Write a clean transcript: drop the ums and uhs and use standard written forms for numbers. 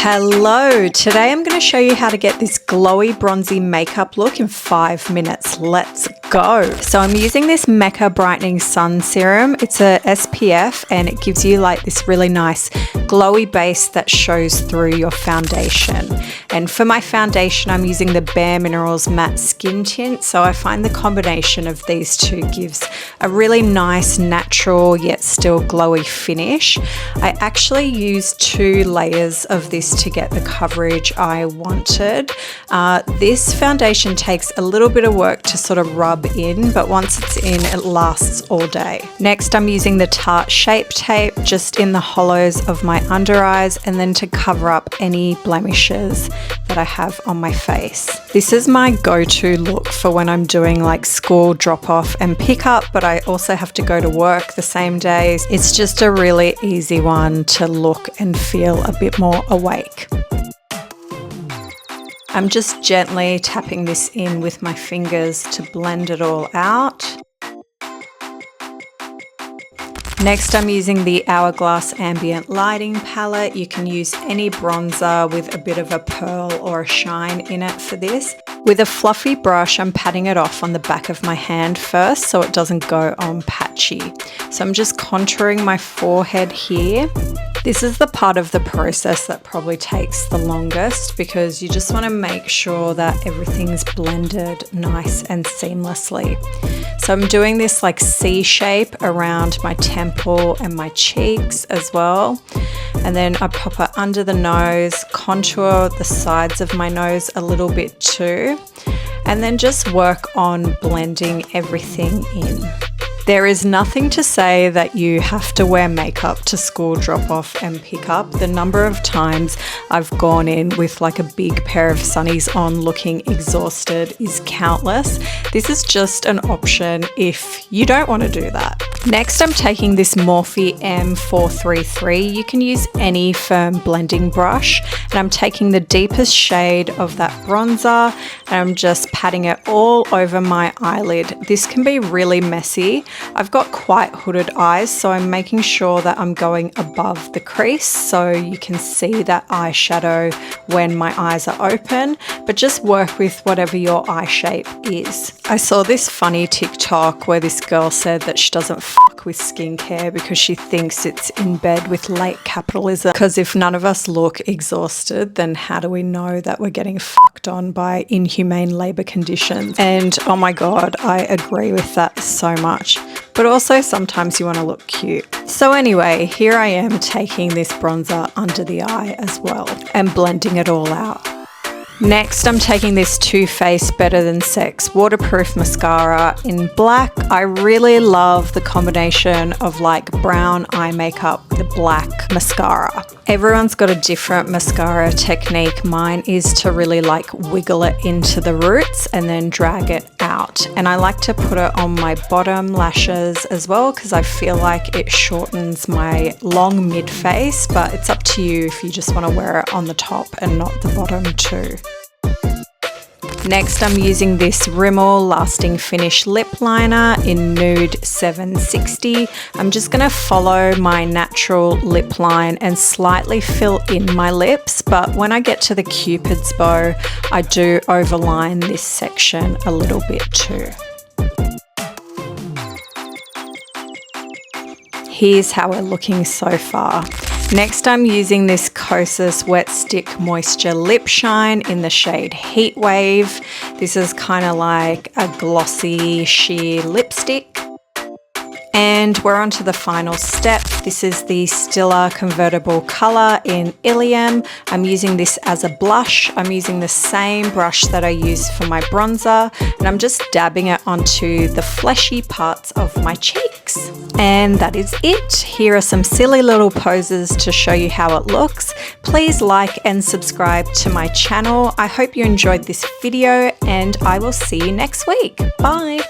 Hello, today I'm going to show you how to get this glowy bronzy makeup look in 5 minutes. Let's go. So I'm using this Mecca Brightening Sun Serum. It's a SPF and it gives you like this really nice glowy base that shows through your foundation. And for my foundation, I'm using the Bare Minerals Matte Skin Tint. So I find the combination of these two gives a really nice, natural, yet still glowy finish. I actually used 2 layers of this to get the coverage I wanted. This foundation takes a little bit of work to sort of rub in, but once it's in, it lasts all day. Next, I'm using the Tarte Shape Tape just in the hollows of my under eyes and then to cover up any blemishes that I have on my face. This is my go-to look for when I'm doing like school drop-off and pick-up, but I also have to go to work the same days. It's just a really easy one to look and feel a bit more awake. I'm just gently tapping this in with my fingers to blend it all out. Next, I'm using the Hourglass Ambient Lighting palette. You can use any bronzer with a bit of a pearl or a shine in it for this. With a fluffy brush, I'm patting it off on the back of my hand first so it doesn't go on patchy. So I'm just contouring my forehead here. This is the part of the process that probably takes the longest because you just want to make sure that everything's blended nice and seamlessly. So I'm doing this like C shape around my temple and my cheeks as well. And then I pop it under the nose, contour the sides of my nose a little bit too, and then just work on blending everything in. There is nothing to say that you have to wear makeup to school drop-off and pick up. The number of times I've gone in with like a big pair of sunnies on looking exhausted is countless. This is just an option if you don't want to do that. Next, I'm taking this Morphe M433. You can use any firm blending brush, and I'm taking the deepest shade of that bronzer and I'm just patting it all over my eyelid. This can be really messy. I've got quite hooded eyes, so I'm making sure that I'm going above the crease so you can see that eyeshadow when my eyes are open, but just work with whatever your eye shape is. I saw this funny TikTok where this girl said that she doesn't fuck with skincare because she thinks it's in bed with late capitalism. Because if none of us look exhausted, then how do we know that we're getting fucked on by inhumane labor conditions? And oh my God, I agree with that so much. But also sometimes you want to look cute. So anyway, here I am taking this bronzer under the eye as well and blending it all out. Next, I'm taking this Too Faced Better Than Sex waterproof mascara in black. I really love the combination of like brown eye makeup with a black mascara. Everyone's got a different mascara technique. Mine is to really like wiggle it into the roots and then drag it out. And I like to put it on my bottom lashes as well because I feel like it shortens my long mid face, but it's up to you if you just want to wear it on the top and not the bottom too. Next, I'm using this Rimmel Lasting Finish Lip Liner in Nude 760. I'm just going to follow my natural lip line and slightly fill in my lips, but when I get to the Cupid's bow, I do overline this section a little bit too. Here's how we're looking so far. Next, I'm using this Kosas Wet Stick Moisture Lip Shine in the shade Heat Wave. This is kind of like a glossy sheer lipstick. And we're on to the final step. This is the Stila Convertible Color in Ilium. I'm using this as a blush. I'm using the same brush that I use for my bronzer, and I'm just dabbing it onto the fleshy parts of my cheeks. And that is it. Here are some silly little poses to show you how it looks. Please like and subscribe to my channel. I hope you enjoyed this video, and I will see you next week. Bye.